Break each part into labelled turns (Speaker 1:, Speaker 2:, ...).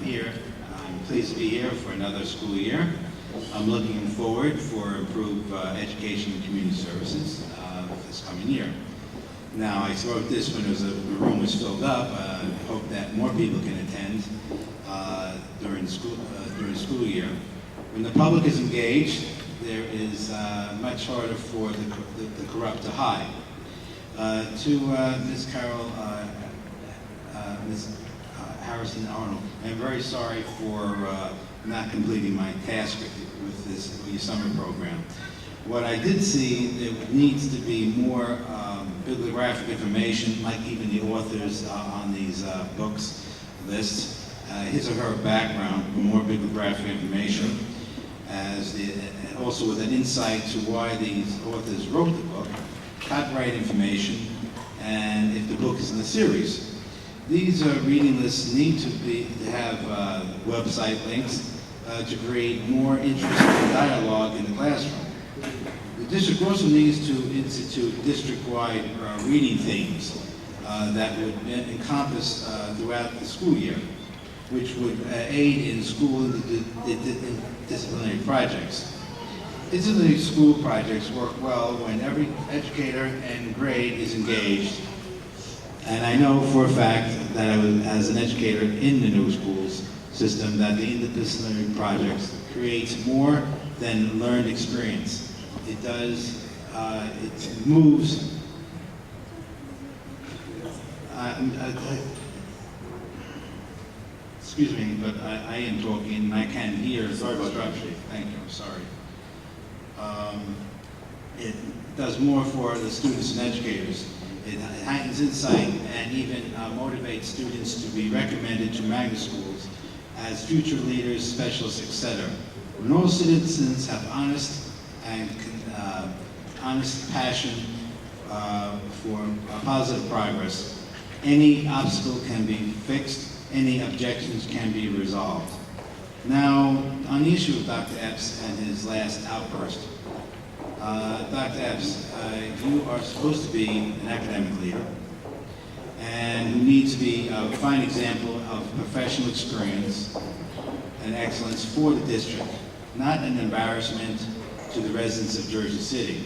Speaker 1: here. I'm pleased to be here for another school year. I'm looking forward for improved education and community services this coming year. Now, I wrote this when the room was filled up. I hope that more people can attend during the school year. When the public is engaged, there is much harder for the corrupt to hide. To Ms. Carol, Ms. Harrison Arnold, I'm very sorry for not completing my task with your summer program. What I did see, there needs to be more bibliographic information, like even the authors on these books lists. His or her background, more bibliographic information, and also with an insight to why these authors wrote the book, copyright information, and if the book is in the series. These reading lists need to have website links to create more interest and dialogue in the classroom. The district also needs to institute district-wide reading themes that would encompass throughout the school year, which would aid in school disciplinary projects. Disciplinary school projects work well when every educator and grade is engaged. And I know for a fact that I was, as an educator in the new schools system, that the interdisciplinary projects creates more than learned experience. It does, it moves, excuse me, but I am talking and I can't hear. Sorry about that. Thank you, I'm sorry. It does more for the students and educators. It heightens insight and even motivates students to be recommended to magnet schools as future leaders, specialists, etc. When all citizens have honest passion for positive progress, any obstacle can be fixed, any objections can be resolved. Now, on the issue of Dr. Epps and his last outburst, Dr. Epps, you are supposed to be an academic leader and who needs to be a fine example of professional experience and excellence for the district, not an embarrassment to the residents of Jersey City.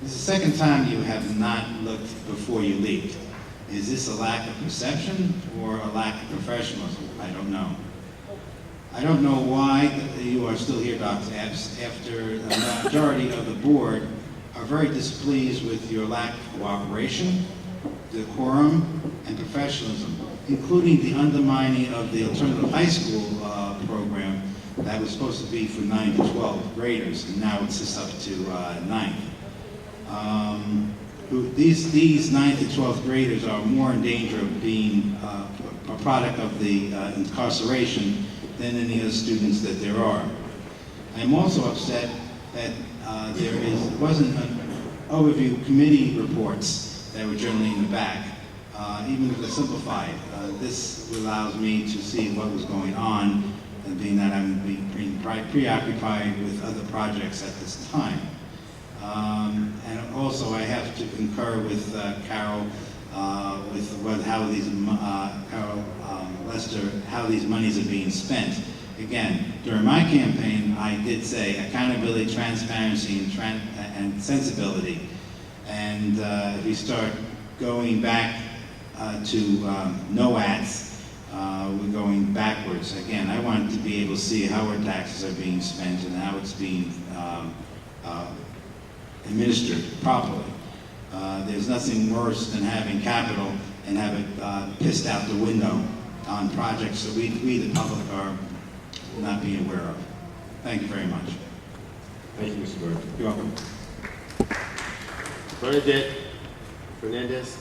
Speaker 1: This is the second time you have not looked before you leaped. Is this a lack of perception or a lack of professionalism? I don't know. I don't know why you are still here, Dr. Epps, after the majority of the board are very displeased with your lack of cooperation, decorum, and professionalism, including the undermining of the alternative high school program that was supposed to be for 9 to 12 graders, and now it's just up to 9th. These 9 to 12th graders are more in danger of being a product of the incarceration than any other students that there are. I'm also upset that there wasn't an overview committee reports that were generally in the back, even if they're simplified. This allows me to see what was going on, and being that I'm being preoccupied with other projects at this time. And also I have to concur with Carol with how these Carol Lester, how these monies are being spent. Again, during my campaign, I did say accountability, transparency, and sensibility. And if we start going back to no ads, we're going backwards. Again, I want to be able to see how our taxes are being spent and how it's being administered properly. There's nothing worse than having capital and have it pissed out the window on projects that we the public are not being aware of. Thank you very much.
Speaker 2: Thank you, Mr. Burke.
Speaker 1: You're welcome.
Speaker 2: Bernadette Fernandez.